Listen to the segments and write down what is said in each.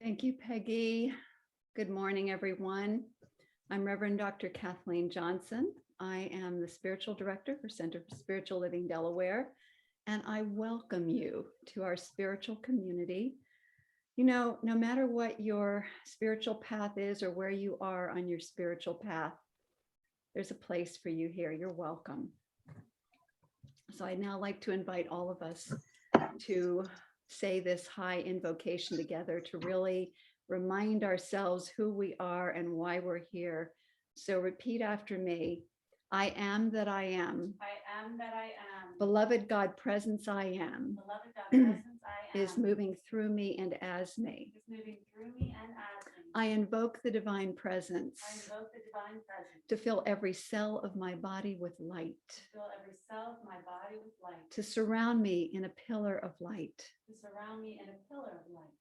Thank you, Peggy. Good morning, everyone. I'm Reverend Dr. Kathleen Johnson. I am the Spiritual Director for Center for Spiritual Living, Delaware, and I welcome you to our spiritual community. You know, no matter what your spiritual path is or where you are on your spiritual path, there's a place for you here. You're welcome. So I'd now like to invite all of us to say this high invocation together to really remind ourselves who we are and why we're here. So repeat after me. I am that I am. I am that I am. Beloved God presence I am. Beloved God presence I am. Is moving through me and as me. Is moving through me and as me. I invoke the divine presence. I invoke the divine presence. To fill every cell of my body with light. To fill every cell of my body with light. To surround me in a pillar of light. To surround me in a pillar of light.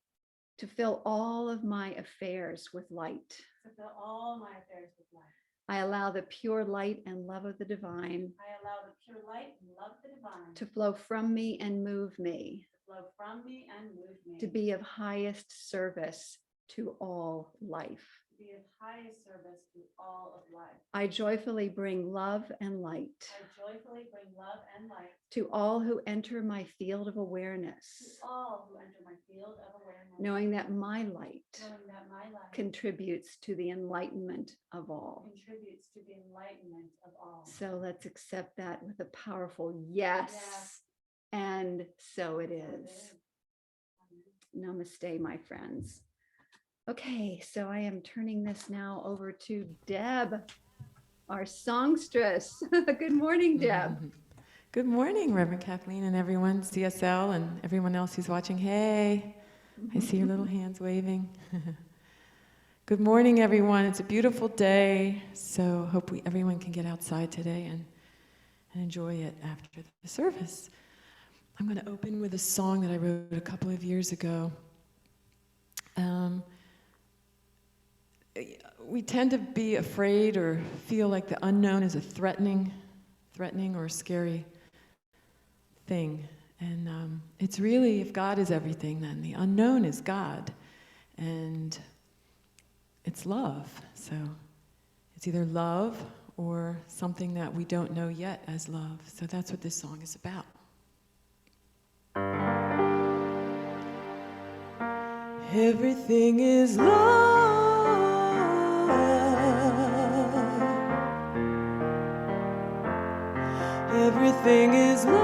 To fill all of my affairs with light. To fill all my affairs with light. I allow the pure light and love of the divine. I allow the pure light and love of the divine. To flow from me and move me. To flow from me and move me. To be of highest service to all life. To be of highest service to all of life. I joyfully bring love and light. I joyfully bring love and light. To all who enter my field of awareness. To all who enter my field of awareness. Knowing that my light Knowing that my light contributes to the enlightenment of all. contributes to the enlightenment of all. So let's accept that with a powerful yes. Yes. And so it So is. Namaste, my friends. Okay, so I am turning this now over to Deb, our songstress. Good morning, Deb. Good morning, Reverend Kathleen and everyone, CSL and everyone else who's watching. Hey, I see your little hands waving. Good morning, everyone. It's a beautiful day, so hope everyone can get outside today and enjoy it after the service. I'm going to open with a song that I wrote a couple of years ago. We tend to be afraid or feel like the unknown is a threatening or scary thing. And it's really, if God is everything, then the unknown is God. And it's love. So it's either love or something that we don't know yet as love. So that's what this song is about. Everything is love. Everything is love.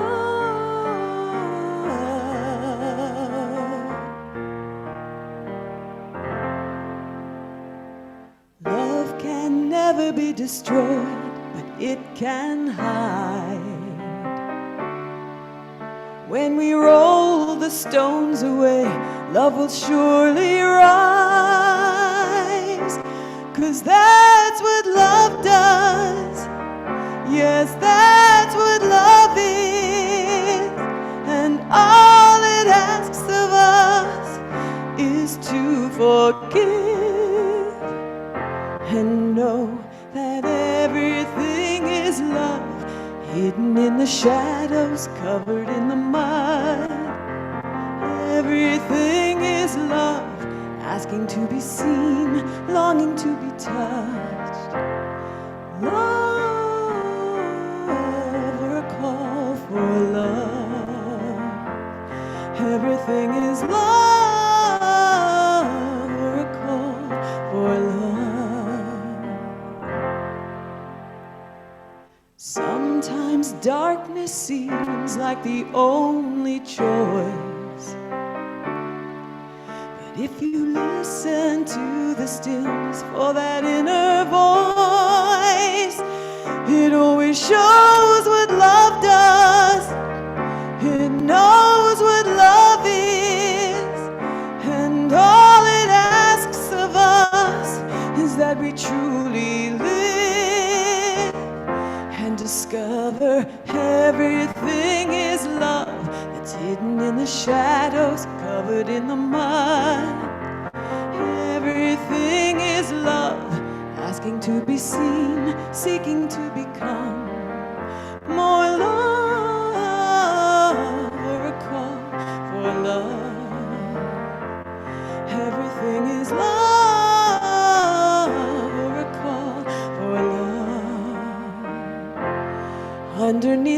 Love can never be destroyed, but it can hide. When we roll the stones away, love will surely rise. 'Cause that's what love does. Yes, that's what love is. And all it asks of us is to forgive and know that everything is love, hidden in the shadows, covered in the mud. Everything is love, asking to be seen, longing to be touched. Love, or a call for love. Everything is love, or a call for love. Sometimes darkness seems like the only choice. But if you listen to the stillness for that inner voice, it always shows what love does. It knows what love is. And all it asks of us is that we truly live and discover everything is love that's hidden in the shadows, covered in the mud. Everything is love, asking to be seen, seeking to become more love, or a call for love. Everything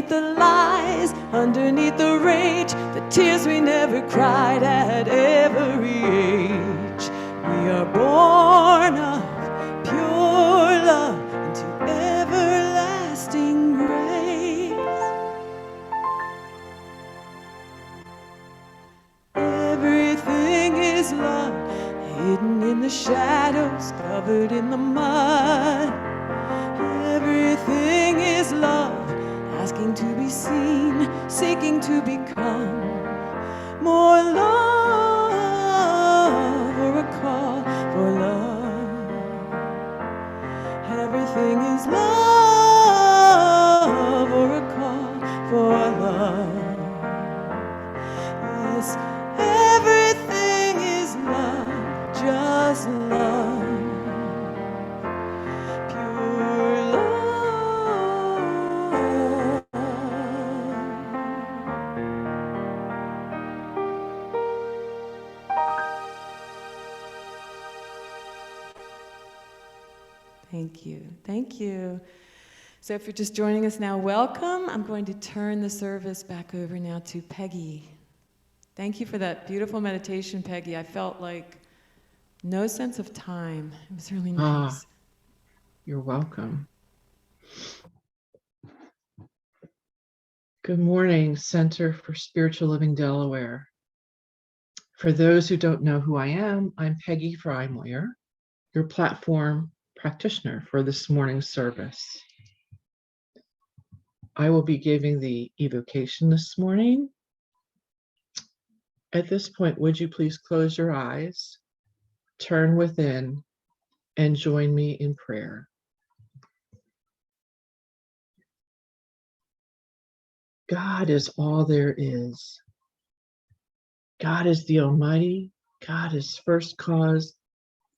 underneath the lies, underneath the rage, the tears we never cried at every age. We are born of pure love into everlasting grace. Everything is love, hidden in the shadows, covered in the mud. Everything is love, asking to be seen, seeking to become more love, or a call for love. Everything is love, or a call for love. Yes, everything is love, just love. Pure love. Thank you. Thank you. So if you're just joining us now, welcome. I'm going to turn the service back over now to Peggy. Thank you for that beautiful meditation, Peggy. I felt like no sense of time. It was really nice. You're welcome. Good morning, Center for Spiritual Living Delaware. For those who don't know who I am, I'm Peggy Freimeyer, your platform practitioner for this morning's service. I will be giving the evocation this morning. At this point, would you please close your eyes, turn within, and join me in prayer. God is all there is. God is the Almighty. God is first cause.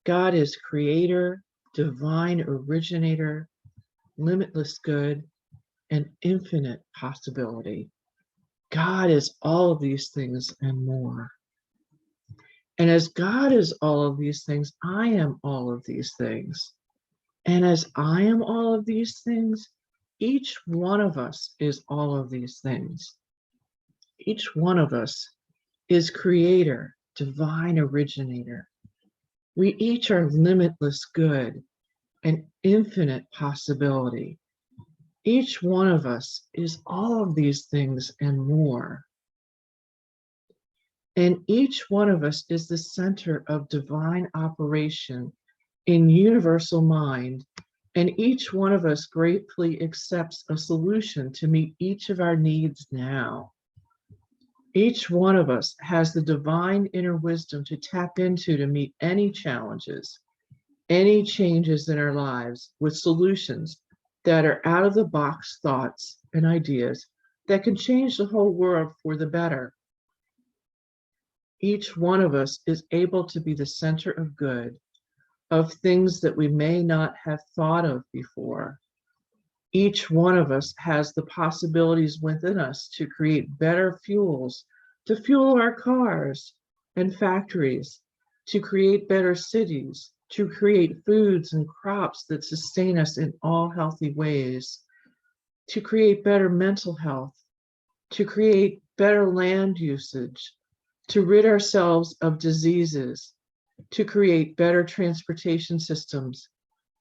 God is creator, divine originator, limitless good, and infinite possibility. God is all of these things and more. And as God is all of these things, I am all of these things. And as I am all of these things, each one of us is all of these things. Each one of us is creator, divine originator. We each are limitless good and infinite possibility. Each one of us is all of these things and more. And each one of us is the center of divine operation in universal mind. And each one of us gratefully accepts a solution to meet each of our needs now. Each one of us has the divine inner wisdom to tap into to meet any challenges, any changes in our lives with solutions that are out of the box thoughts and ideas that can change the whole world for the better. Each one of us is able to be the center of good, of things that we may not have thought of before. Each one of us has the possibilities within us to create better fuels, to fuel our cars and factories, to create better cities, to create foods and crops that sustain us in all healthy ways, to create better mental health, to create better land usage, to rid ourselves of diseases, to create better transportation systems,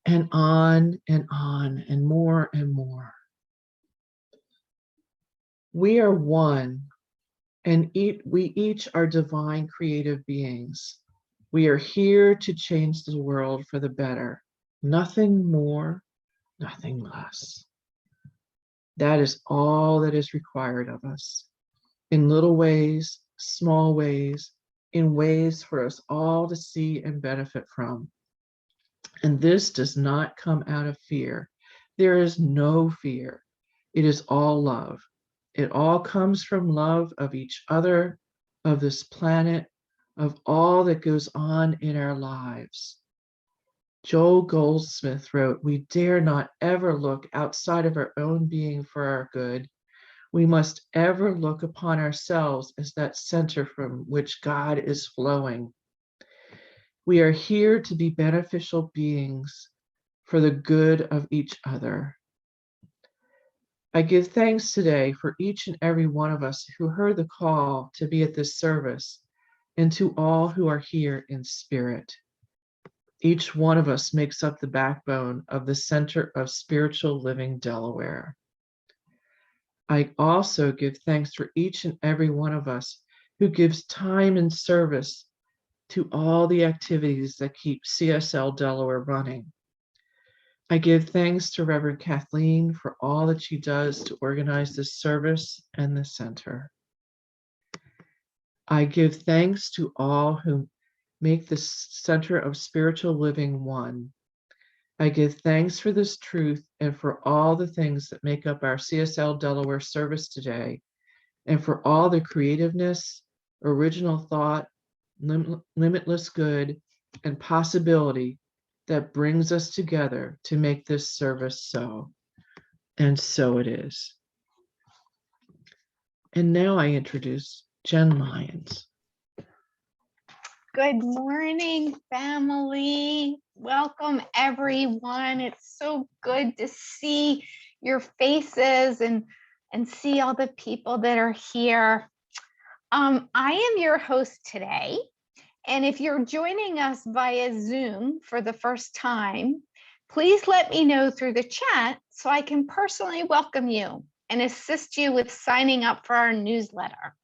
and on and more and more. We are one, and we each are divine creative beings. We are here to change the world for the better. Nothing more, nothing less. That is all that is required of us. In little ways, small ways, in ways for us all to see and benefit from. And this does not come out of fear. There is no fear. It is all love. It all comes from love of each other, of this planet, of all that goes on in our lives. Joel Goldsmith wrote, "We dare not ever look outside of our own being for our good. We must ever look upon ourselves as that center from which God is flowing. We are here to be beneficial beings for the good of each other." I give thanks today for each and every one of us who heard the call to be at this service, and to all who are here in spirit. Each one of us makes up the backbone of the Center of Spiritual Living Delaware. I also give thanks for each and every one of us who gives time and service to all the activities that keep CSL Delaware running. I give thanks to Reverend Kathleen for all that she does to organize this service and the center. I give thanks to all who make the Center of Spiritual Living one. I give thanks for this truth and for all the things that make up our CSL Delaware service today, and for all the creativeness, original thought, limitless good, and possibility that brings us together to make this service so. And so it is. And now I introduce Jen Lyons. Good morning, family. Welcome, everyone. It's so good to see your faces and see all the people that are here. I am your host today. And if you're joining us via Zoom for the first time, please let me know through the chat so I can personally welcome you and assist you with signing up for our newsletter.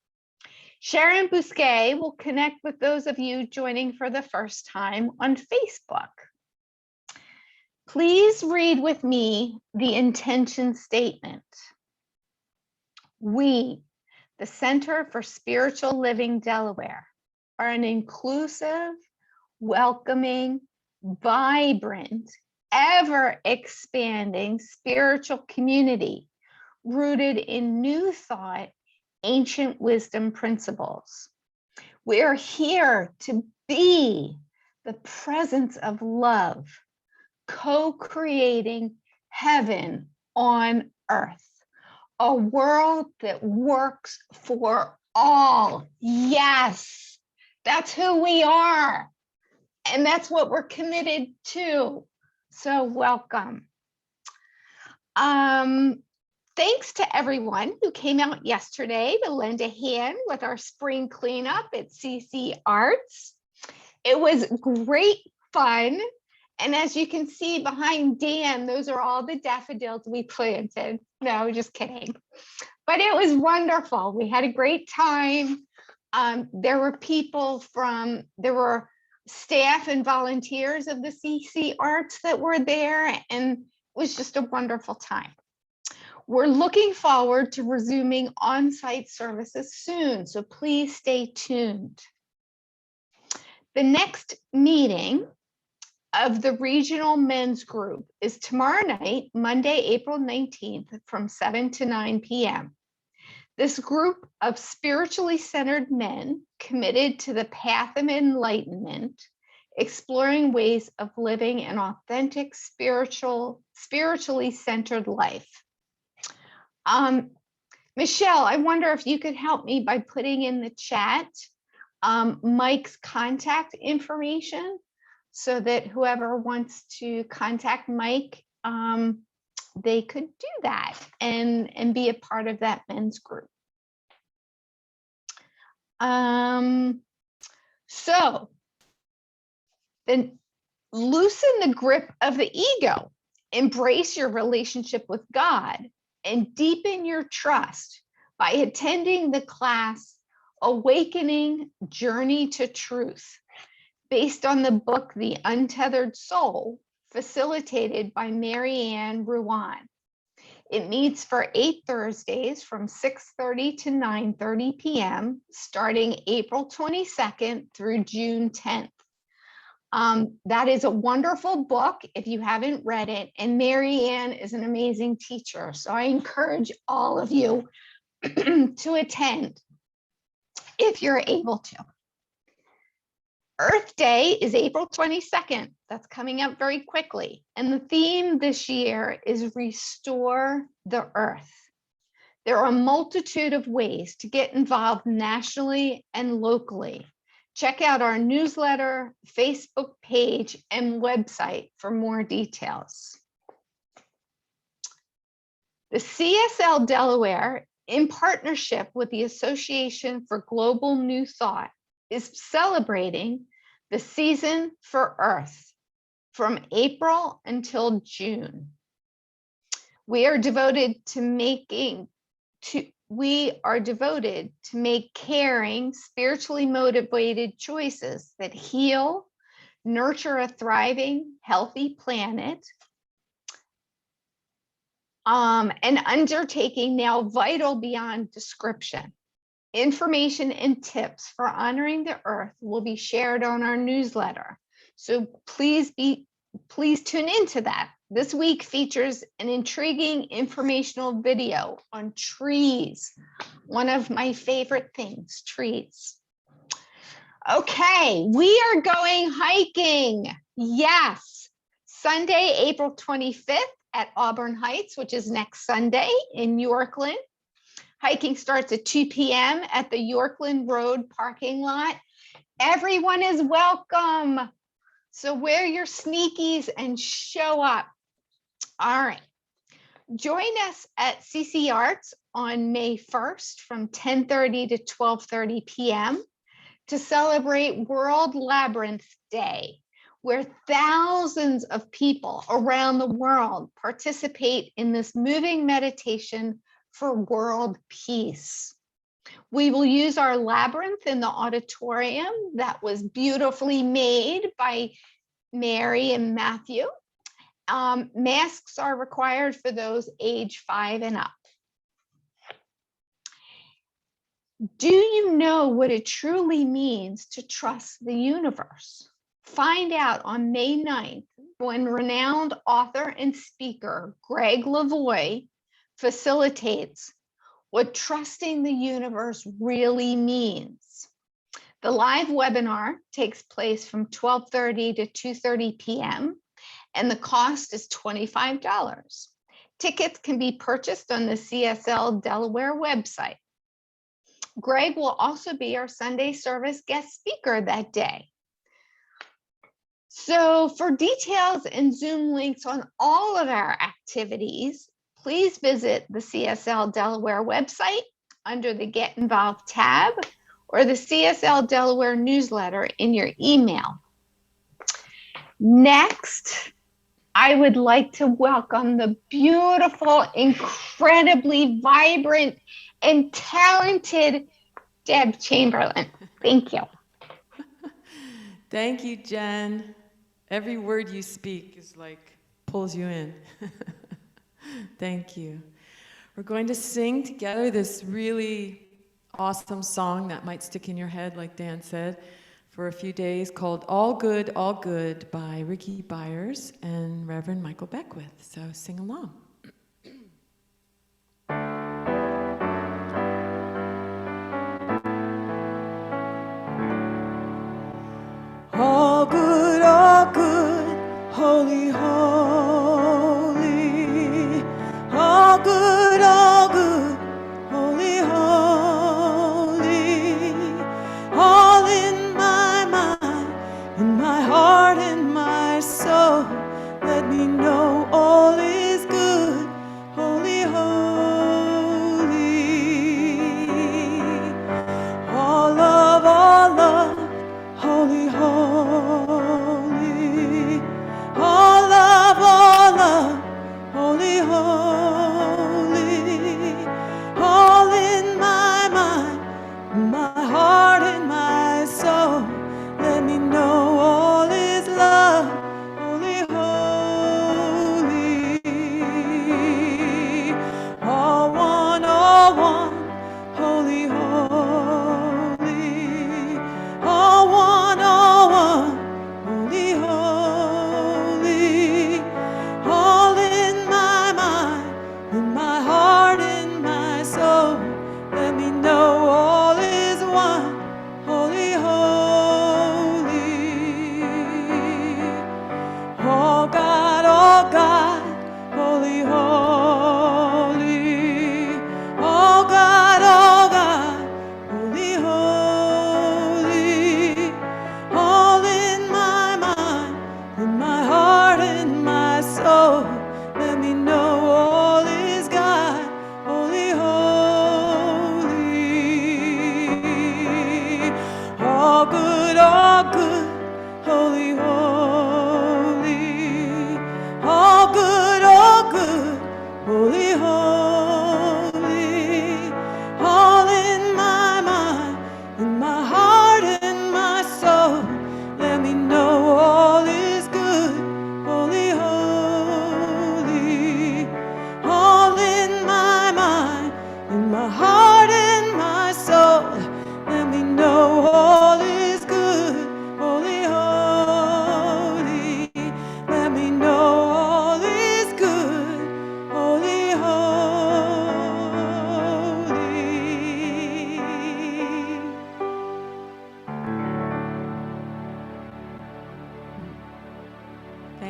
Sharon Bousquet will connect with those of you joining for the first time on Facebook. Please read with me the intention statement. We, the Center for Spiritual Living Delaware, are an inclusive, welcoming, vibrant, ever-expanding spiritual community rooted in new thought, ancient wisdom principles. We are here to be the presence of love, co-creating heaven on earth, a world that works for all. Yes, that's who we are. And that's what we're committed to. So welcome. Thanks to everyone who came out yesterday to lend a hand with our spring cleanup at CC Arts. It was great fun. And as you can see behind Dan, those are all the daffodils we planted. No, just kidding. But it was wonderful. We had a great time. There were staff and volunteers of the CC Arts that were there, and it was just a wonderful time. We're looking forward to resuming on-site services soon, so please stay tuned. The next meeting of the regional men's group is tomorrow night, Monday, April 19th, from 7 to 9 p.m. This group of spiritually centered men committed to the path of enlightenment, exploring ways of living an authentic, spiritually centered life. Michelle, I wonder if you could help me by putting in the chat Mike's contact information so that whoever wants to contact Mike, they could do that and be a part of that men's group. So then loosen the grip of the ego, embrace your relationship with God, and deepen your trust by attending the class Awakening Journey to Truth, based on the book The Untethered Soul, facilitated by Marianne Ruan. It meets for 8 Thursdays from 6:30 to 9:30 p.m., starting April 22nd through June 10th. That is a wonderful book if you haven't read it, and Marianne is an amazing teacher. So I encourage all of you to attend if you're able to. Earth Day is April 22nd. That's coming up very quickly. And the theme this year is Restore the Earth. There are a multitude of ways to get involved nationally and locally. Check out our newsletter, Facebook page, and website for more details. The CSL Delaware, in partnership with the Association for Global New Thought, is celebrating the Season for Earth from April until June. We are devoted to make caring, spiritually motivated choices that heal, nurture a thriving, healthy planet, an undertaking now vital beyond description. Information and tips for honoring the earth will be shared on our newsletter. So please tune into that. This week features an intriguing informational video on trees. One of my favorite things, trees. Okay, we are going hiking. Yes, Sunday, April 25th at Auburn Heights, which is next Sunday in Yorkland. Hiking starts at 2 p.m. at the Yorkland Road parking lot. Everyone is welcome. So wear your sneakies and show up. All right. Join us at CC Arts on May 1st from 10:30 to 12:30 p.m. to celebrate World Labyrinth Day, where thousands of people around the world participate in this moving meditation for world peace. We will use our labyrinth in the auditorium that was beautifully made by Mary and Matthew. Masks are required for those age 5 and up. Do you know what it truly means to trust the universe? Find out on May 9th when renowned author and speaker Greg Lavoie facilitates what trusting the universe really means. The live webinar takes place from 12:30 to 2:30 p.m. and the cost is $25. Tickets can be purchased on the CSL Delaware website. Greg will also be our Sunday service guest speaker that day. So for details and Zoom links on all of our activities, please visit the CSL Delaware website under the Get Involved tab or the CSL Delaware newsletter in your email. Next, I would like to welcome the beautiful, incredibly vibrant, and talented Deb Chamberlain. Thank you. Thank you, Jen. Every word you speak is like pulls you in. Thank you. We're going to sing together this really awesome song that might stick in your head, like Dan said, for a few days, called All Good by Ricky Byers and Reverend Michael Beckwith. So sing along. All good, holy, holy. All good, holy, holy. All in my mind, in my heart, in my soul. Let me know all is good, holy, holy. All love, holy, holy. All love.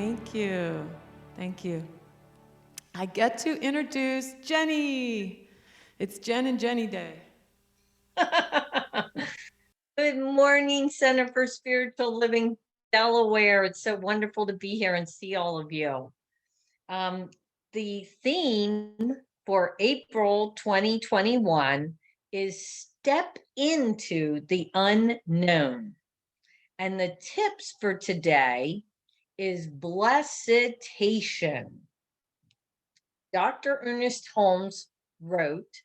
Thank you. Thank you. I get to introduce Jenny. It's Jen and Jenny Day. Good morning, Center for Spiritual Living, Delaware. It's so wonderful to be here and see all of you. The theme for April 2021 is Step into the Unknown. And the tips for today is Bless-itation. Dr. Ernest Holmes wrote,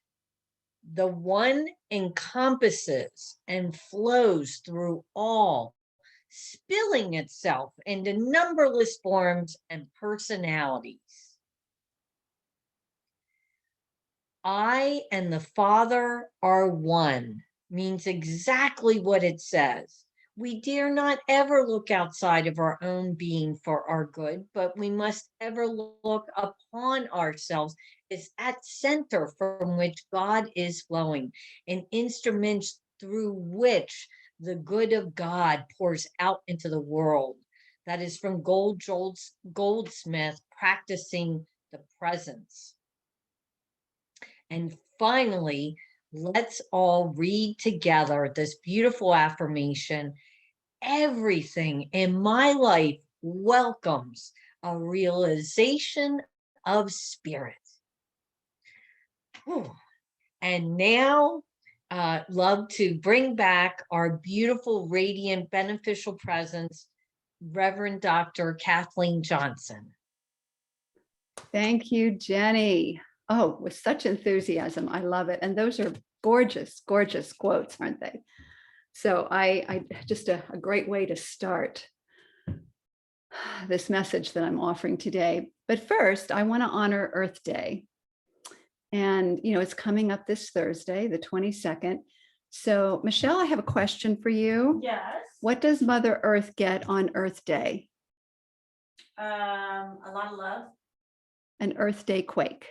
"The one encompasses and flows through all, spilling itself into numberless forms and personalities. I and the Father are one," means exactly what it says. We dare not ever look outside of our own being for our good, but we must ever look upon ourselves as that center from which God is flowing, an instrument through which the good of God pours out into the world. That is from Goldsmith, practicing the presence. And finally, let's all read together this beautiful affirmation. Everything in my life welcomes a realization of spirit. Whew. And now, love to bring back our beautiful, radiant, beneficial presence, Reverend Dr. Kathleen Johnson. Thank you, Jenny. Oh, with such enthusiasm. I love it. And those are gorgeous, gorgeous quotes, aren't they? So I just a great way to start this message that I'm offering today. But first, I want to honor Earth Day. And, you know, it's coming up this Thursday, the 22nd. So, Michelle, I have a question for you. Yes. What does Mother Earth get on Earth Day? A lot of love. An Earth Day quake.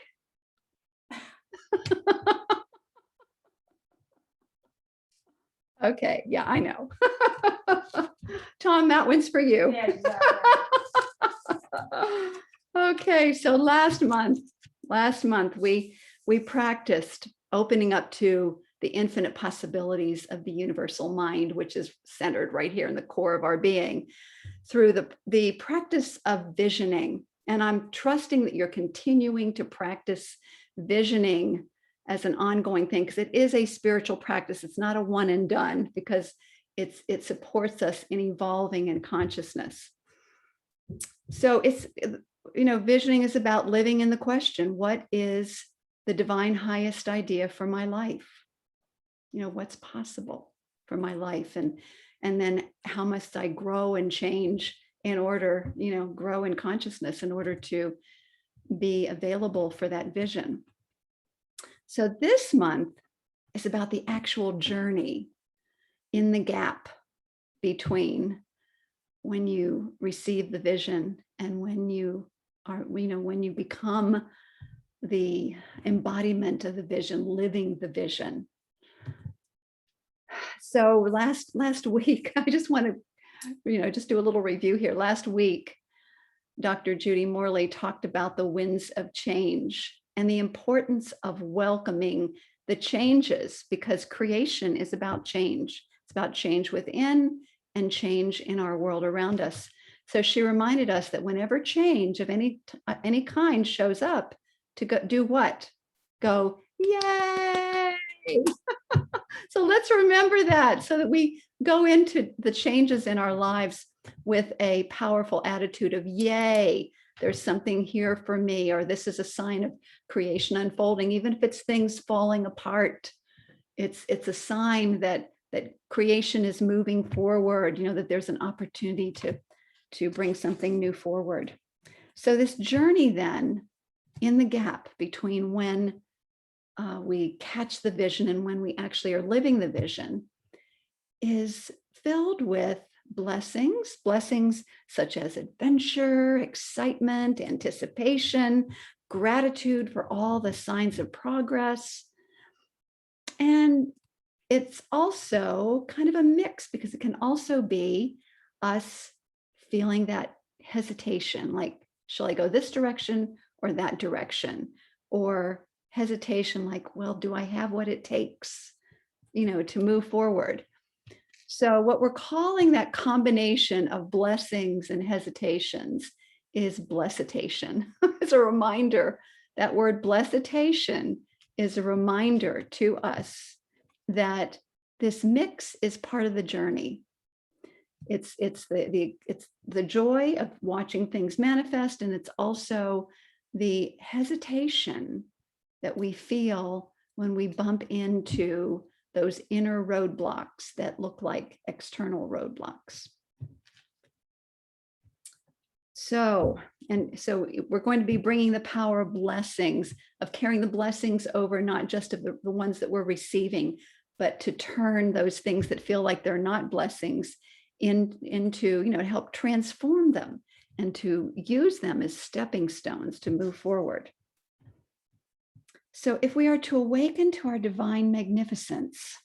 Okay, yeah, I know. Tom, that one's for you. Yeah, exactly. Okay, so last month we practiced opening up to the infinite possibilities of the universal mind, which is centered right here in the core of our being, through the practice of visioning. And I'm trusting that you're continuing to practice visioning as an ongoing thing, because it is a spiritual practice. It's not a one and done, because it supports us in evolving in consciousness. So it's, you know, visioning is about living in the question, what is the divine highest idea for my life? You know, what's possible for my life? And then how must I grow and change in order, you know, grow in consciousness in order to be available for that vision. So this month is about the actual journey in the gap between when you receive the vision and when you are, you know, when you become the embodiment of the vision, living the vision. So last week, I just want to, you know, just do a little review here. Last week, Dr. Judy Morley talked about the winds of change and the importance of welcoming the changes, because creation is about change. It's about change within and change in our world around us. So she reminded us that whenever change of any kind shows up, to go do what? Go, yay! So let's remember that, so that we go into the changes in our lives with a powerful attitude of yay, there's something here for me, or this is a sign of creation unfolding, even if it's things falling apart. It's a sign that creation is moving forward, you know, that there's an opportunity to bring something new forward. So this journey then in the gap between when we catch the vision and when we actually are living the vision is filled with blessings such as adventure, excitement, anticipation, gratitude for all the signs of progress. And it's also kind of a mix, because it can also be us feeling that hesitation, like, shall I go this direction or that direction? Or hesitation, like, well, do I have what it takes, to move forward? So what we're calling that combination of blessings and hesitations is bless-itation. It's a reminder. That word bless-itation is a reminder to us that this mix is part of the journey. It's the joy of watching things manifest, and it's also the hesitation that we feel when we bump into those inner roadblocks that look like external roadblocks. So we're going to be bringing the power of blessings, of carrying the blessings over, not just of the ones that we're receiving, but to turn those things that feel like they're not blessings into, to help transform them and to use them as stepping stones to move forward. So if we are to awaken to our divine magnificence,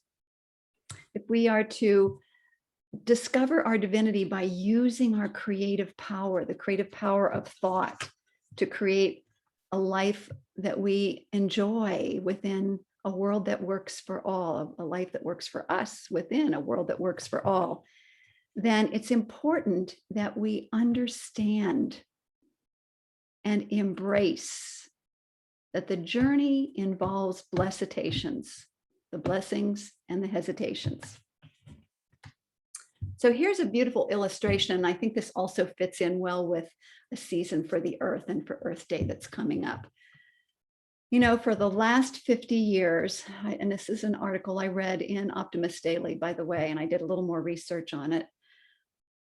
if we are to discover our divinity by using our creative power, the creative power of thought, to create a life that we enjoy within a world that works for all, a life that works for us within a world that works for all, then it's important that we understand and embrace that the journey involves bless-itations, the blessings and the hesitations. So here's a beautiful illustration, and I think this also fits in well with a season for the Earth and for Earth Day that's coming up. For the last 50 years, and this is an article I read in Optimist Daily, by the way, and I did a little more research on it.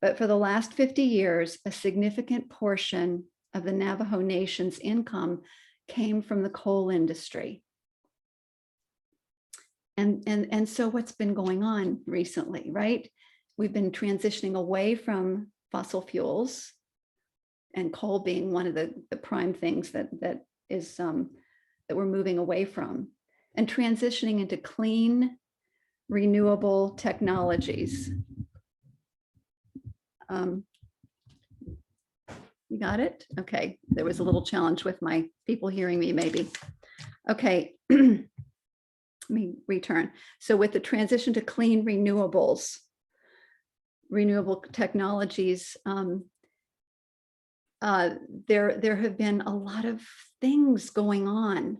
But for the last 50 years, a significant portion of the Navajo Nation's income came from the coal industry. And so what's been going on recently, right? We've been transitioning away from fossil fuels, and coal being one of the prime things that we're moving away from, and transitioning into clean, renewable technologies. You got it? Okay, there was a little challenge with my people hearing me, maybe. Okay, let me return. So with the transition to clean renewable technologies, there have been a lot of things going on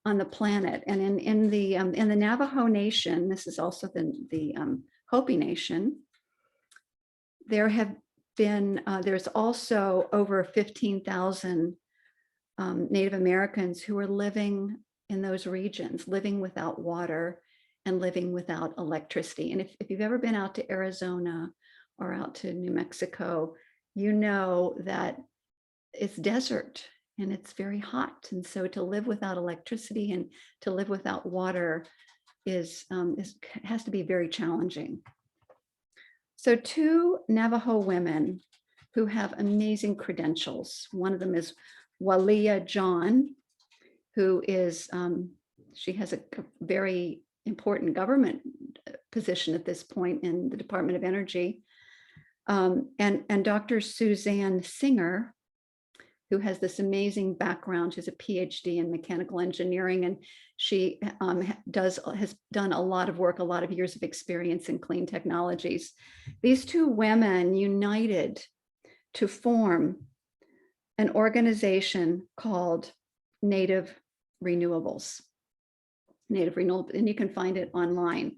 the planet, and in the Navajo Nation, this is also the Hopi Nation. There's also over 15,000 Native Americans who are living in those regions, living without water and living without electricity. And if you've ever been out to Arizona or out to New Mexico, you know that it's desert and it's very hot. And so to live without electricity and to live without water has to be very challenging. So two Navajo women who have amazing credentials. One of them is Walia John, who is, she has a very important government position at this point in the Department of Energy. And Dr. Suzanne Singer, who has this amazing background. She's a PhD in mechanical engineering, and she has done a lot of work, a lot of years of experience in clean technologies. These two women united to form an organization called Native Renewables. And you can find it online.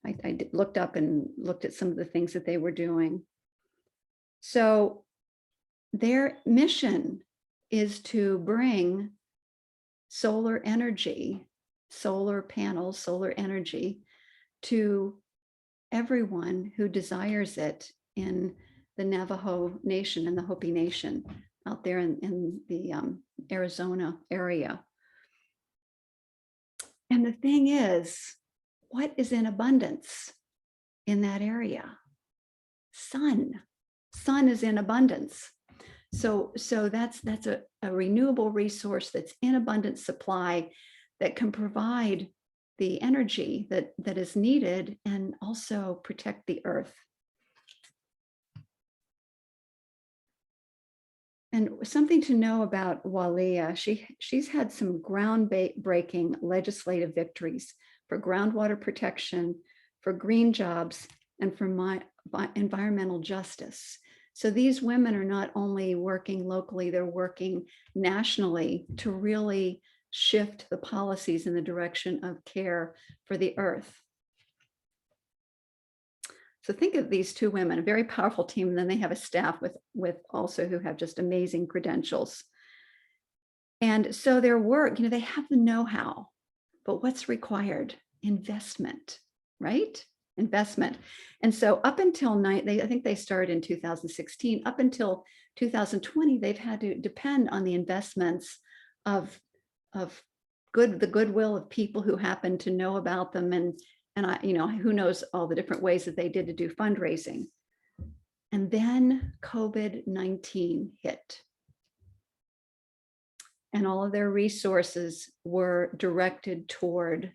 I looked up and looked at some of the things that they were doing. So their mission is to bring solar energy, solar panels, solar energy to everyone who desires it in the Navajo Nation and the Hopi Nation out there in the Arizona area. And the thing is, what is in abundance in that area? Sun. Sun is in abundance. So that's a renewable resource that's in abundant supply that can provide the energy that is needed and also protect the earth. And something to know about Walia, she's had some groundbreaking legislative victories for groundwater protection, for green jobs, and for environmental justice. So these women are not only working locally, they're working nationally to really shift the policies in the direction of care for the earth. So think of these two women, a very powerful team, and then they have a staff with also who have just amazing credentials. And so their work, they have the know-how, but what's required? Investment, right? Investment. And so up until I think they started in 2016, up until 2020, they've had to depend on the investments of the goodwill of people who happen to know about them, and who knows all the different ways that they did to do fundraising. And then COVID-19 hit. And all of their resources were directed toward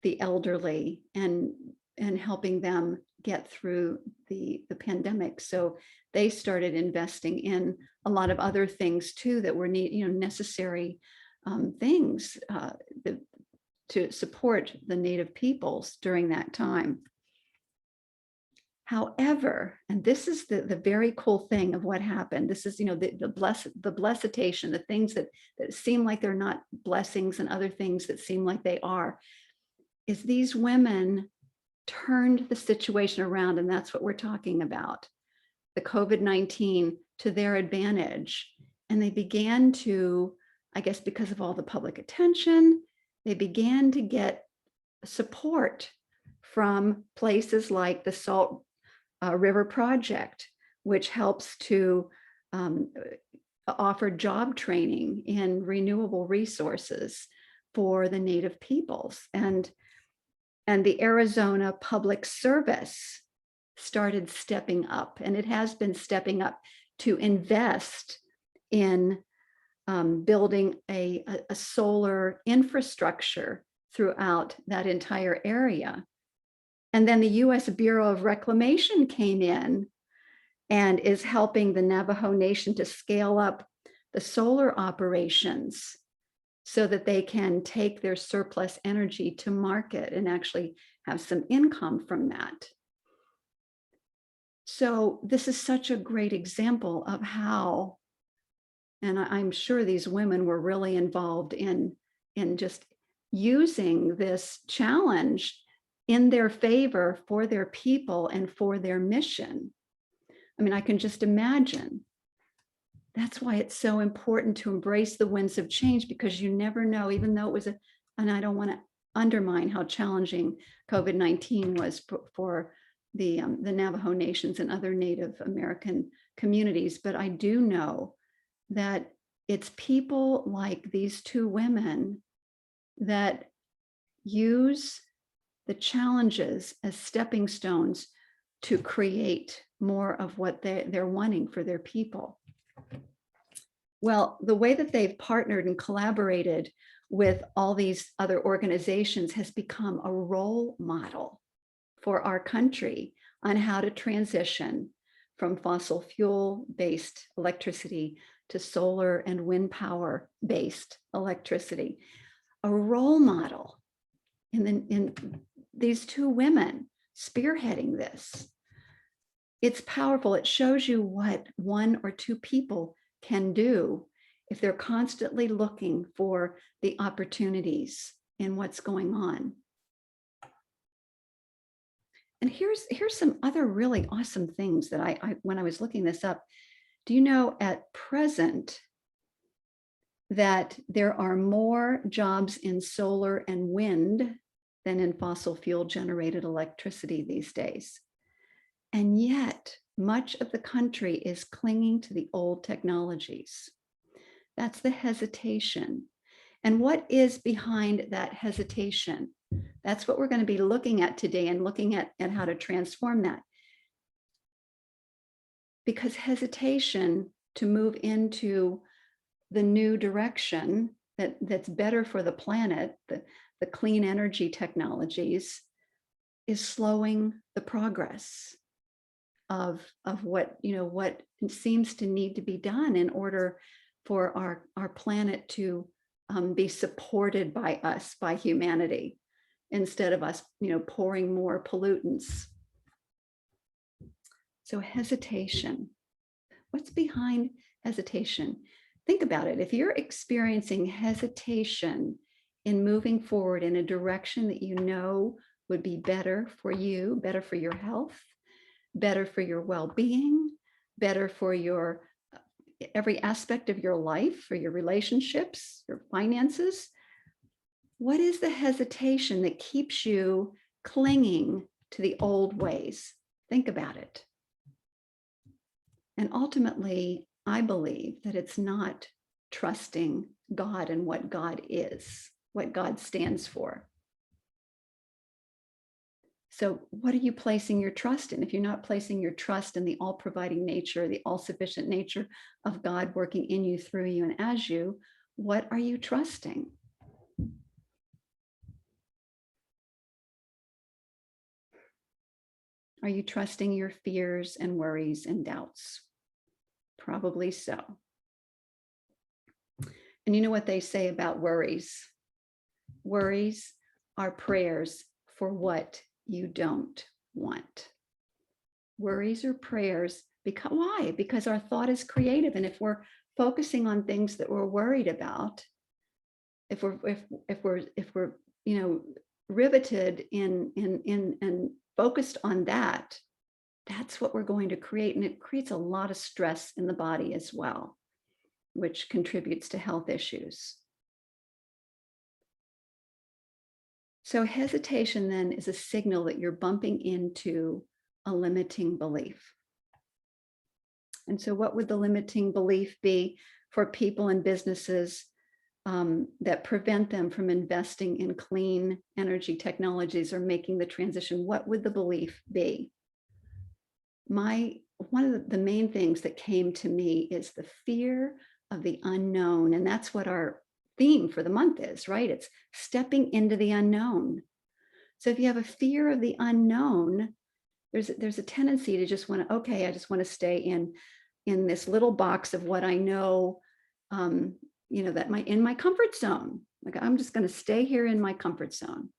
the elderly and helping them get through the pandemic. So they started investing in a lot of other things too that were necessary things to support the Native peoples during that time. However, and this is the very cool thing of what happened. This is, the bless-itation, the things that seem like they're not blessings and other things that seem like they are, is these women turned the situation around. And that's what we're talking about, the COVID-19 to their advantage. And they began to, I guess, because of all the public attention, they began to get support from places like the Salt River Project, which helps to offer job training in renewable resources for the Native peoples. And the Arizona Public Service started stepping up, and it has been stepping up to invest in building a solar infrastructure throughout that entire area. And then the U.S. Bureau of Reclamation came in and is helping the Navajo Nation to scale up the solar operations so that they can take their surplus energy to market and actually have some income from that. So this is such a great example of how, and I'm sure these women were really involved in just using this challenge in their favor for their people and for their mission. I mean, I can just imagine. That's why it's so important to embrace the winds of change, because you never know, even though it was and I don't want to undermine how challenging COVID-19 was for the Navajo nations and other Native American communities, but I do know that it's people like these two women that use the challenges as stepping stones to create more of what they're wanting for their people. Well, the way that they've partnered and collaborated with all these other organizations has become a role model for our country on how to transition from fossil fuel-based electricity to solar and wind power-based electricity. A role model in these two women spearheading this. It's powerful. It shows you what one or two people can do if they're constantly looking for the opportunities in what's going on. And here's some other really awesome things that I when I was looking this up. Do you know at present that there are more jobs in solar and wind than in fossil fuel generated electricity these days? And yet much of the country is clinging to the old technologies. That's the hesitation. And what is behind that hesitation? That's what we're going to be looking at today, and looking at how to transform that. Because hesitation to move into the new direction that's better for the planet, the clean energy technologies, is slowing the progress. of what, what seems to need to be done in order for our planet to be supported by us, by humanity, instead of us, pouring more pollutants. So hesitation. What's behind hesitation? Think about it. If you're experiencing hesitation in moving forward in a direction that you know would be better for you, better for your health, better for your well-being, better for your every aspect of your life, for your relationships, your finances, what is the hesitation that keeps you clinging to the old ways? Think about it. And ultimately, I believe that it's not trusting God and what God is, what God stands for. So what are you placing your trust in? If you're not placing your trust in the all-providing nature, the all-sufficient nature of God working in you, through you, and as you, what are you trusting? Are you trusting your fears and worries and doubts? Probably so. And you know what they say about worries? Worries are prayers for what you don't want. Worries are prayers because why? Because our thought is creative, and if we're focusing on things that we're worried about, if we're riveted in and focused on that, that's what we're going to create, and it creates a lot of stress in the body as well, which contributes to health issues. So hesitation then is a signal that you're bumping into a limiting belief. And so what would the limiting belief be for people and businesses that prevent them from investing in clean energy technologies or making the transition? What would the belief be? One of the main things that came to me is the fear of the unknown. And that's what our theme for the month is, right? It's stepping into the unknown. So if you have a fear of the unknown, there's a tendency to just want to, okay, I just want to stay in this little box of what I know, that in my comfort zone. Like, I'm just going to stay here in my comfort zone.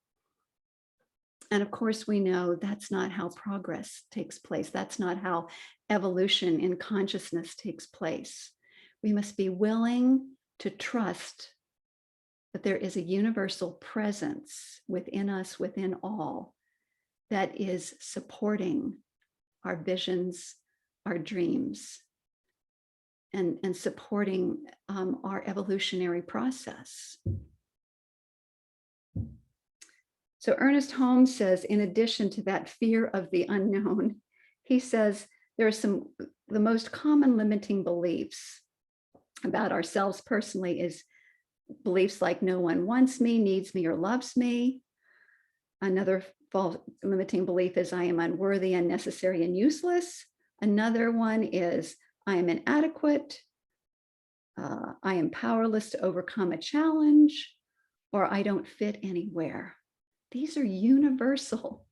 And of course, we know that's not how progress takes place. That's not how evolution in consciousness takes place. We must be willing to trust that there is a universal presence within us, within all, that is supporting our visions, our dreams, and supporting our evolutionary process. So Ernest Holmes says, in addition to that fear of the unknown, he says there are the most common limiting beliefs about ourselves personally is beliefs like no one wants me, needs me, or loves me. Another false limiting belief is I am unworthy, unnecessary, and useless. Another one is I am inadequate. I am powerless to overcome a challenge, or I don't fit anywhere. These are universal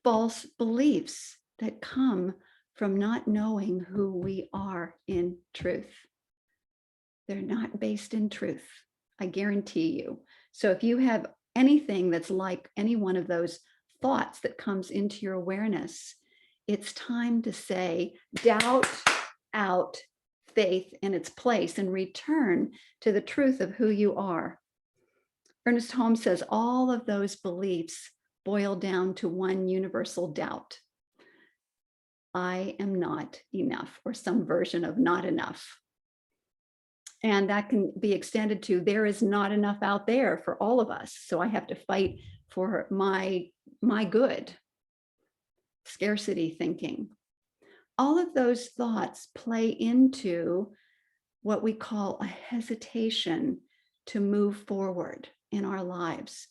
false beliefs that come from not knowing who we are in truth. They're not based in truth, I guarantee you. So if you have anything that's like any one of those thoughts that comes into your awareness, it's time to say, doubt out faith in its place and return to the truth of who you are. Ernest Holmes says all of those beliefs boil down to one universal doubt. I am not enough, or some version of not enough. And that can be extended to there is not enough out there for all of us. So I have to fight for my good. Scarcity thinking. All of those thoughts play into what we call a hesitation to move forward in our lives.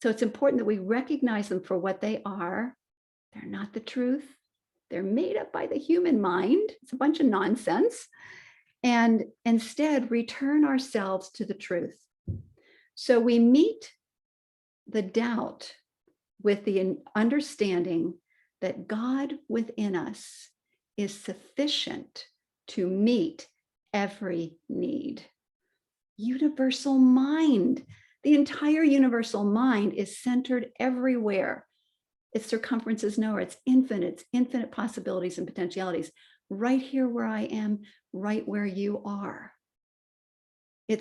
So it's important that we recognize them for what they are. They're not the truth. They're made up by the human mind. It's a bunch of nonsense. And instead return ourselves to the truth. So we meet the doubt with the understanding that God within us is sufficient to meet every need. Universal mind. The entire universal mind is centered everywhere. Its circumference is nowhere. It's infinite possibilities and potentialities. Right here where I am, right where you are.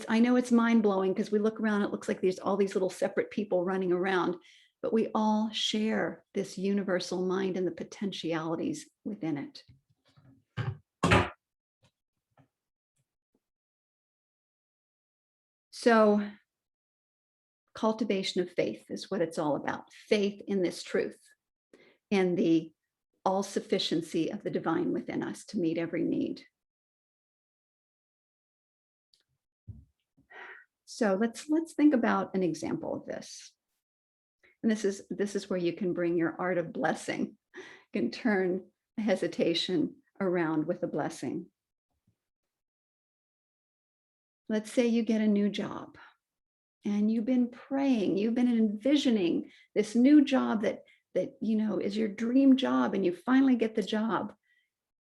I know it's mind-blowing because we look around, it looks like there's all these little separate people running around, but we all share this universal mind and the potentialities within it. So cultivation of faith is what it's all about. Faith in this truth and the all-sufficiency of the divine within us to meet every need. So let's think about an example of this. And this is where you can bring your art of blessing, you can turn a hesitation around with a blessing. Let's say you get a new job and you've been praying, you've been envisioning this new job that you know is your dream job, and you finally get the job.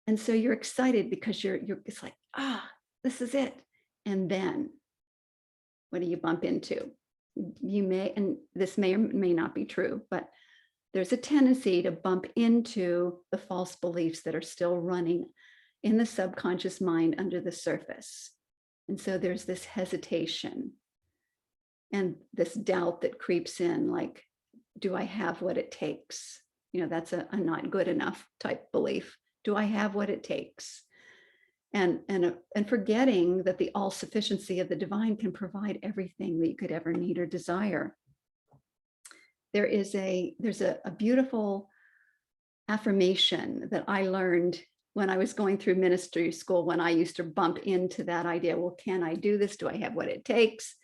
And so you're excited because it's like, this is it. And then what do you bump into? You may, and this may or may not be true, but there's a tendency to bump into the false beliefs that are still running in the subconscious mind under the surface. And so there's this hesitation and this doubt that creeps in, like, do I have what it takes? You know, that's a not good enough type belief. Do I have what it takes? And forgetting that the all-sufficiency of the divine can provide everything that you could ever need or desire. There's a beautiful affirmation that I learned when I was going through ministry school, when I used to bump into that idea, well, can I do this? Do I have what it takes?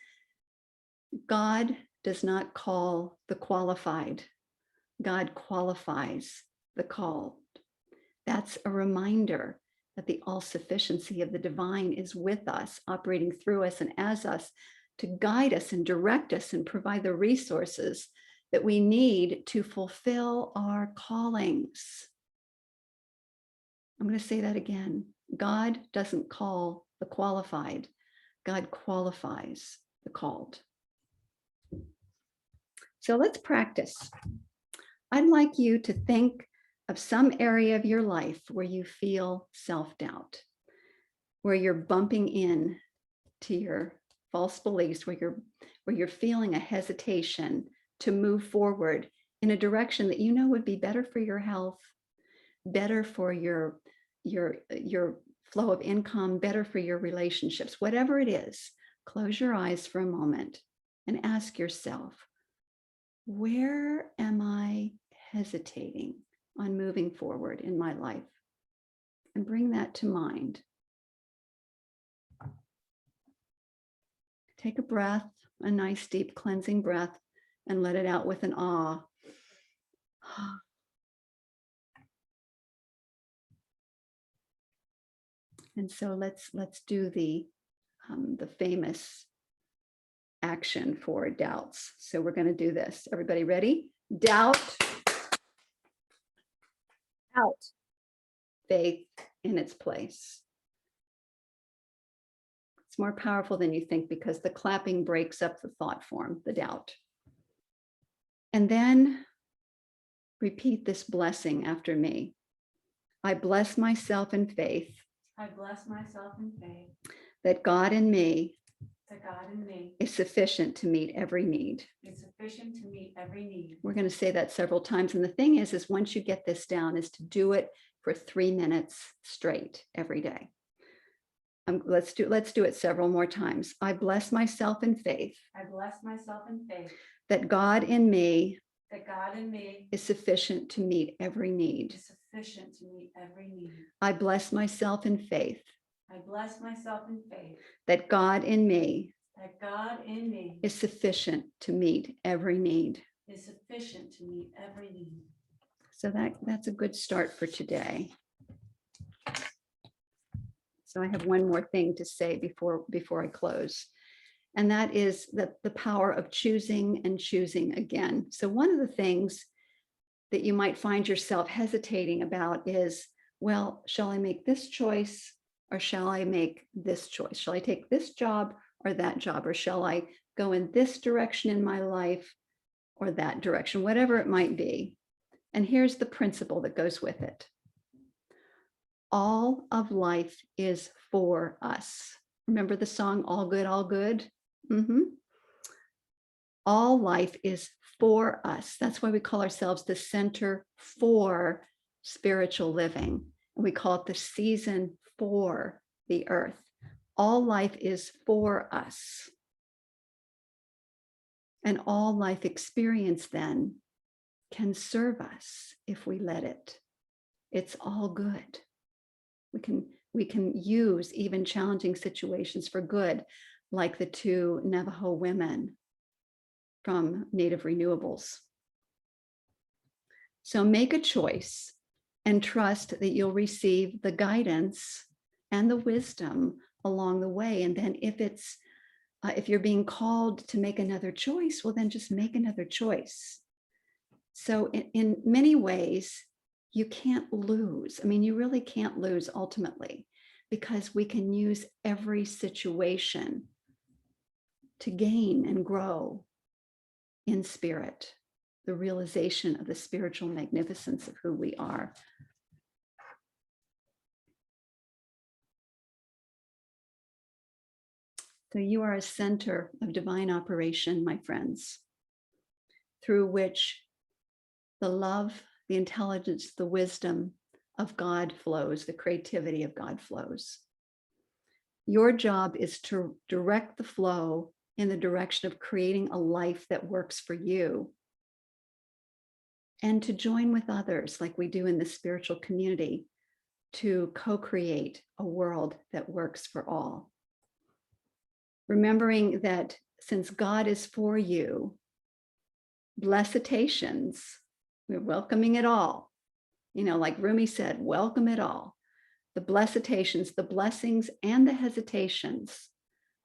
God does not call the qualified. God qualifies the called. That's a reminder that the all-sufficiency of the divine is with us, operating through us and as us, to guide us and direct us and provide the resources that we need to fulfill our callings. I'm going to say that again. God doesn't call the qualified. God qualifies the called. So let's practice. I'd like you to think of some area of your life where you feel self-doubt, where you're bumping in to your false beliefs, where you're feeling a hesitation to move forward in a direction that you know would be better for your health, better for your flow of income, better for your relationships, whatever it is. Close your eyes for a moment and ask yourself, where am I hesitating on moving forward in my life? And bring that to mind. Take a breath, a nice deep cleansing breath, and let it out with an ah. And so let's do the famous action for doubts. So we're going to do this. Everybody ready? Doubt out. Faith in its place. It's more powerful than you think because the clapping breaks up the thought form, the doubt. And then repeat this blessing after me. I bless myself in faith. I bless myself in faith That God in me that God in me is sufficient to meet every need. is sufficient to meet every need. We're going to say that several times. And the thing is once you get this down, is to do it for 3 minutes straight every day. Let's do it several more times. I bless myself in faith. I bless myself in faith That God in me that God in me is sufficient to meet every need. is sufficient to meet every need. I bless myself in faith. I bless myself in faith That God in me that God in me is sufficient to meet every need. is sufficient to meet every need. So that's a good start for today. So I have one more thing to say before I close. And that is that the power of choosing and choosing again. So one of the things that you might find yourself hesitating about is, well, shall I make this choice or shall I make this choice? Shall I take this job or that job? Or shall I go in this direction in my life or that direction, whatever it might be? And here's the principle that goes with it. All of life is for us. Remember the song, All Good, All Good? All life is for us. That's why we call ourselves the Center for Spiritual Living. And we call it the season for the earth. All life is for us. And all life experience then can serve us if we let it. It's all good. We can use even challenging situations for good, like the two Navajo women from Native Renewables. So make a choice and trust that you'll receive the guidance and the wisdom along the way. And then if you're being called to make another choice, well, then just make another choice. So in many ways, you can't lose. I mean, you really can't lose ultimately, because we can use every situation to gain and grow in spirit, the realization of the spiritual magnificence of who we are. So you are a center of divine operation, my friends, through which the love, the intelligence, the wisdom of God flows, the creativity of God flows. Your job is to direct the flow in the direction of creating a life that works for you, and to join with others like we do in the spiritual community to co-create a world that works for all. Remembering that since God is for you, bless-itations, we're welcoming it all. You know, like Rumi said, welcome it all. The bless-itations, the blessings and the hesitations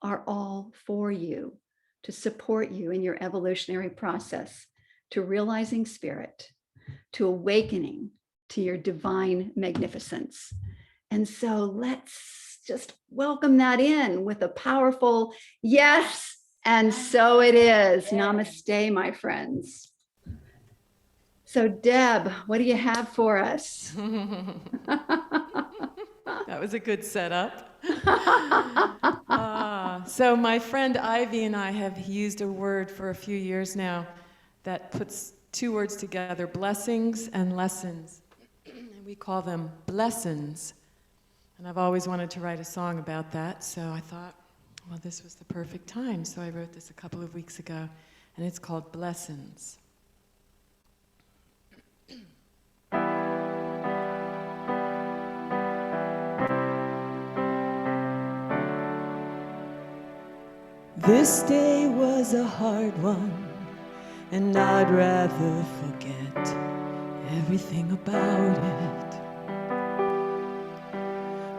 are all for you, to support you in your evolutionary process, to realizing spirit, to awakening to your divine magnificence. And so let's just welcome that in with a powerful yes, and so it is. Namaste, my friends. So Deb, what do you have for us? That was a good setup. So my friend Ivy and I have used a word for a few years now that puts two words together, blessings and lessons. And we call them blessings. And I've always wanted to write a song about that, so I thought, well, this was the perfect time. So I wrote this a couple of weeks ago, and it's called Blessings. This day was a hard one, and I'd rather forget everything about it.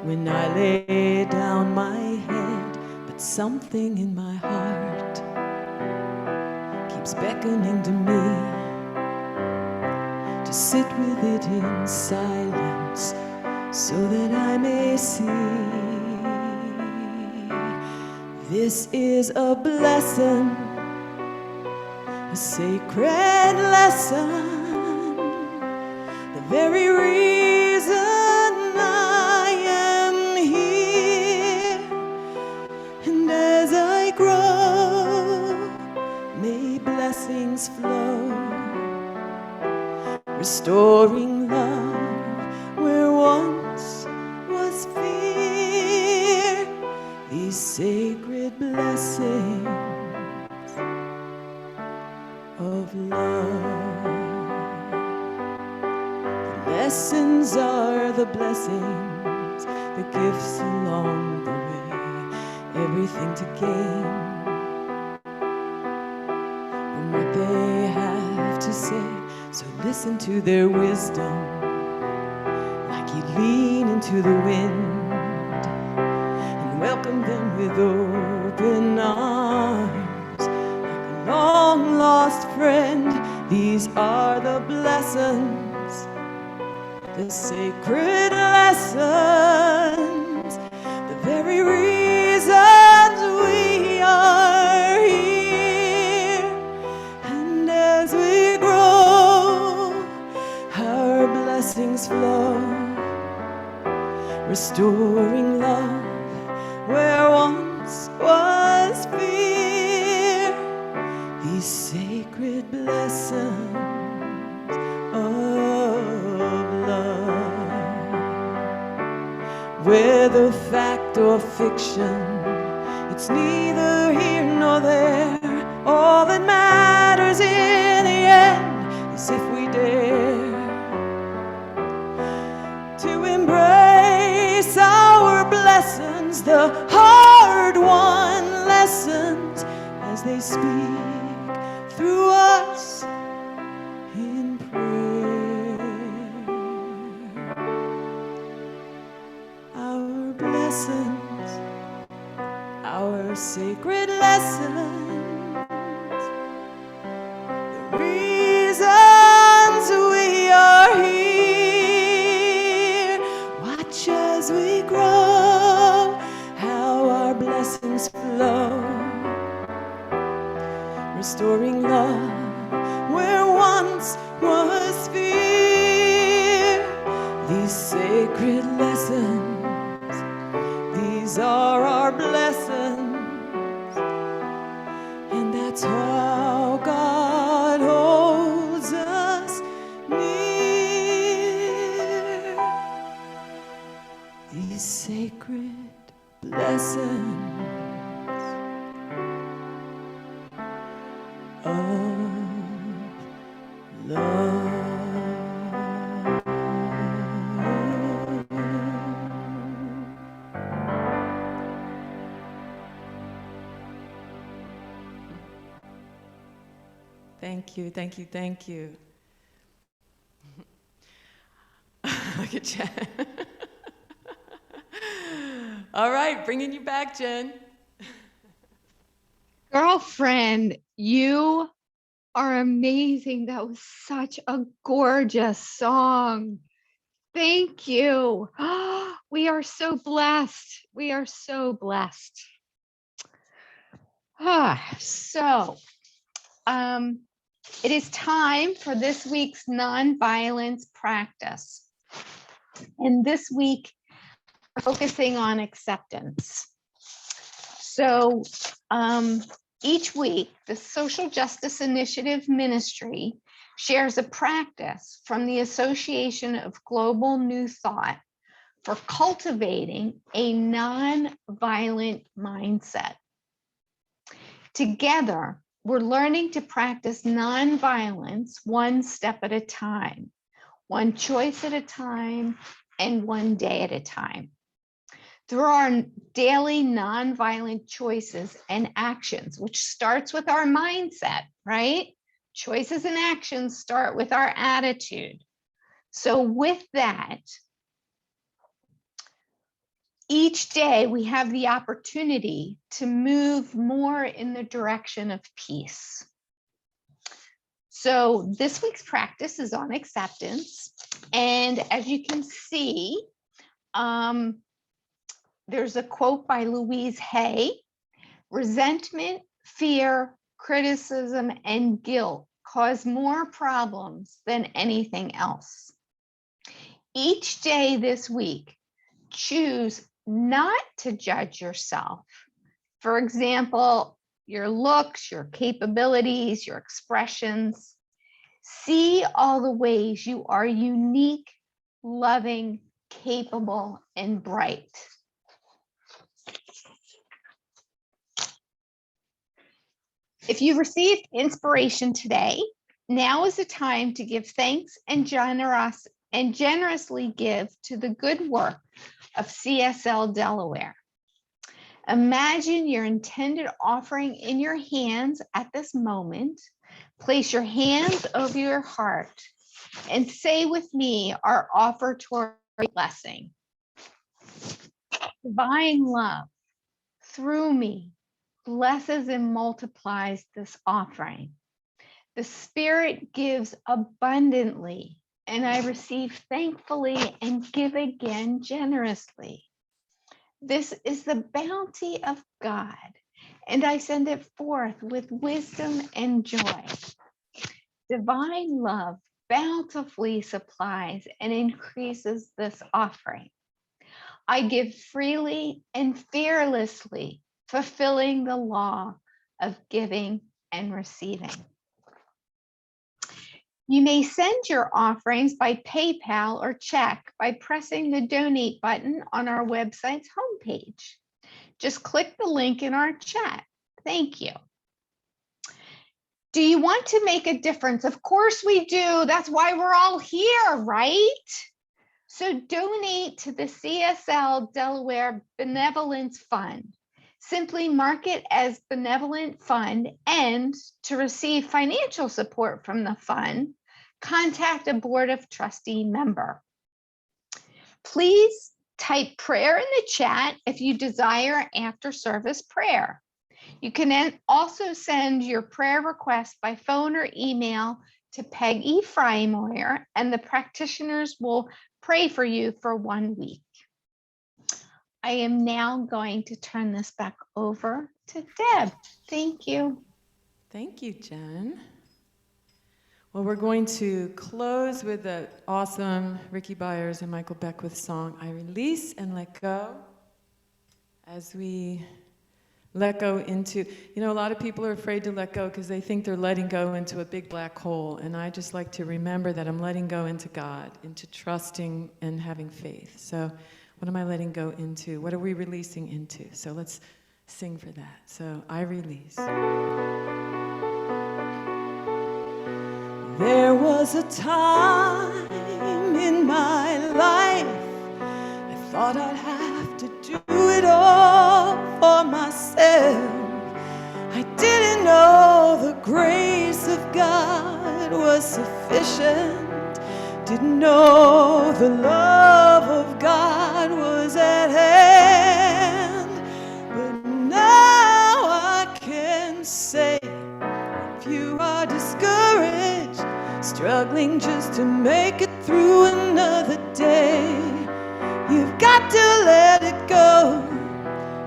When I lay down my head, but something in my heart keeps beckoning to me to sit with it in silence so that I may see. This is a blessing, a sacred lesson, the very reason I am here. And as I grow, may blessings flow, restoring love where once was fear. These sacred blessings of love. The lessons are the blessings, the gifts along the way, everything to gain. And what they have to say, so listen to their wisdom, like you lean into the wind. Welcome them with open arms, like a long-lost friend. These are the blessings, the sacred lessons, the very reasons we are here. And as we grow, our blessings flow, restoring love where once was fear. These sacred blessings of love, whether fact or fiction, it's neither here nor there. All that matters in the end is if we dare to embrace our blessings, the hard-won lessons, as they speak through us in prayer. Our blessings, our sacred lessons, the reasons we are here. Watch as we grow, how our blessings flow, restoring love where once was fear. These sacred lessons, these are our blessings, and that's how God holds us near. These sacred blessings of love. Thank you, thank you, thank you. Look at Jen. All right, bringing you back, Jen. Girlfriend, you are amazing. That was such a gorgeous song. Thank you. We are so blessed. We are so blessed. It is time for this week's nonviolence practice. And this week, we're focusing on acceptance. So each week, the Social Justice Initiative Ministry shares a practice from the Association of Global New Thought for cultivating a nonviolent mindset. Together, we're learning to practice nonviolence one step at a time, one choice at a time, and one day at a time. Through our daily nonviolent choices and actions, which starts with our mindset, right? Choices and actions start with our attitude. So with that, each day we have the opportunity to move more in the direction of peace. So this week's practice is on acceptance. And as you can see, there's a quote by Louise Hay: resentment, fear, criticism, and guilt cause more problems than anything else. Each day this week, choose not to judge yourself. For example, your looks, your capabilities, your expressions. See all the ways you are unique, loving, capable, and bright. If you received inspiration today, now is the time to give thanks and generously give to the good work of CSL Delaware. Imagine your intended offering in your hands at this moment. Place your hands over your heart and say with me our offer toward blessing. Divine love through me blesses and multiplies this offering. The Spirit gives abundantly, and I receive thankfully and give again generously. This is the bounty of God, and I send it forth with wisdom and joy. Divine love bountifully supplies and increases this offering. I give freely and fearlessly, fulfilling the law of giving and receiving. You may send your offerings by PayPal or check by pressing the donate button on our website's homepage. Just click the link in our chat. Thank you. Do you want to make a difference? Of course we do. That's why we're all here, right? So donate to the CSL Delaware Benevolence Fund. Simply mark it as Benevolent Fund, and to receive financial support from the fund, contact a Board of Trustee member. Please type prayer in the chat if you desire after service prayer. You can also send your prayer request by phone or email to Peggy Frymoyer, and the practitioners will pray for you for 1 week. I am now going to turn this back over to Deb. Thank you. Thank you, Jen. Well, we're going to close with the awesome Ricky Byers and Michael Beckwith song, I Release and Let Go. As we let go into, a lot of people are afraid to let go because they think they're letting go into a big black hole. And I just like to remember that I'm letting go into God, into trusting and having faith. So what am I letting go into? What are we releasing into? So let's sing for that. So I release. There was a time in my life I thought I'd have to do it all for myself. I didn't know the grace of God was sufficient. Didn't know the love of God was at hand. But now I can say, if you are discouraged, struggling just to make it through another day, you've got to let it go,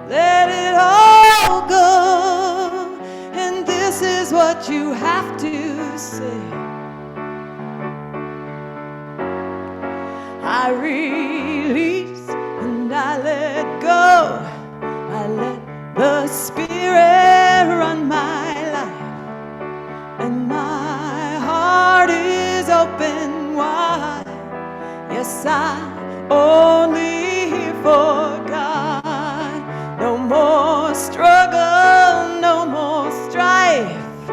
let it all go. And this is what you have to say. I release and I let go. I let the Spirit run my life, and my heart is open wide. Yes, I'm only here for God. No more struggle, no more strife.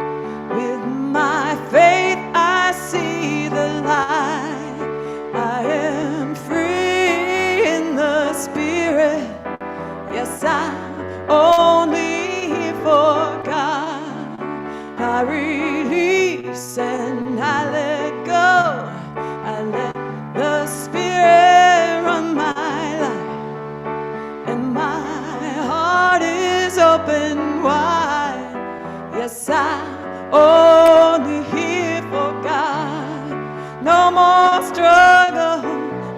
With my faith I see the light. I am free in the Spirit. Yes, I'm only here for God. I release and I let go. I let the Spirit run my life, and my heart is open wide. Yes, I'm only here for God. No more struggle,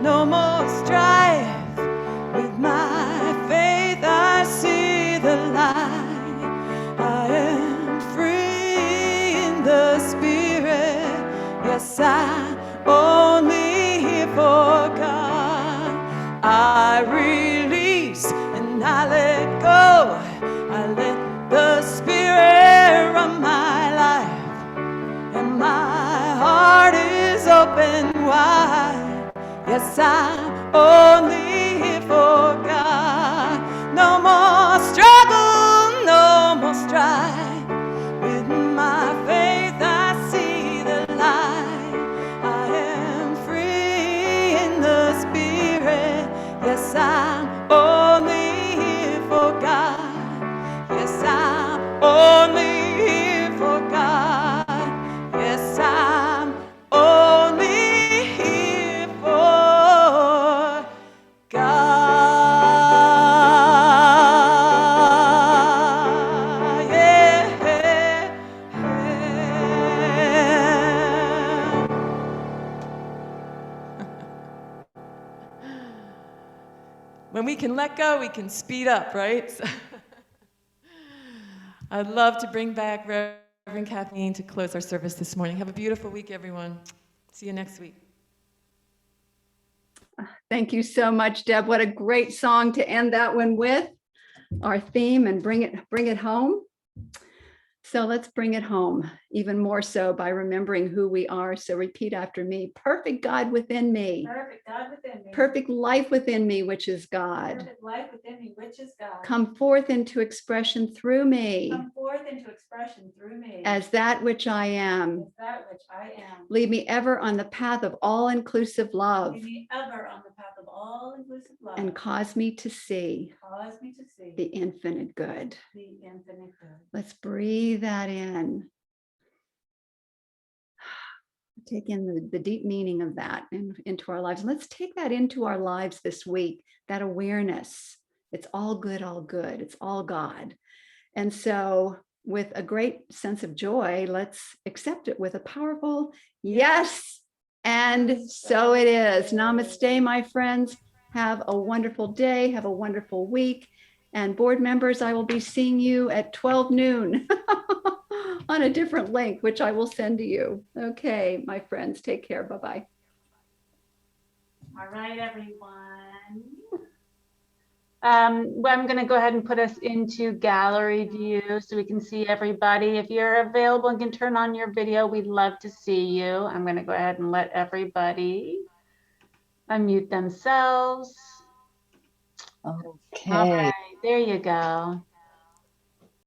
no more strife. With my faith I see the light. I am free in the Spirit. Yes, I'm only here for God. I release and I let go. I let the Spirit run my life, and my heart is open wide. Yes, I'm only here for God. No more struggle, no more strife. With my faith I see the light. I am free in the Spirit. Yes, I'm only here for God. Yes, I'm only here for God. Yes, I'm only here for God. When we can let go, we can speed up, right? So I'd love to bring back Reverend Kathleen to close our service this morning. Have a beautiful week, everyone. See you next week. Thank you so much, Deb. What a great song to end that one with. Our theme, and bring it home. So let's bring it home even more so by remembering who we are. So repeat after me. Perfect God within me. Perfect God within me. Perfect life within me, which is God. Perfect life within me, which is God. Come forth into expression through me Come forth into expression through me. as that which I am. As that which I am. Lead me ever on the path of all-inclusive love Lead me ever on the path of all inclusive love. and cause me to see Cause me to see the infinite good. the infinite good. Let's breathe that in. Take in the deep meaning of that into our lives. Let's take that into our lives this week, that awareness. It's all good, all good. It's all God. And so with a great sense of joy, let's accept it with a powerful yes. And so it is. Namaste, my friends. Have a wonderful day. Have a wonderful week. And board members, I will be seeing you at 12 noon on a different link, which I will send to you. Okay, my friends, take care. Bye-bye. All right, everyone. Well, I'm going to go ahead and put us into gallery view so we can see everybody. If you're available and can turn on your video, we'd love to see you. I'm going to go ahead and let everybody unmute themselves. Okay. All right, there you go.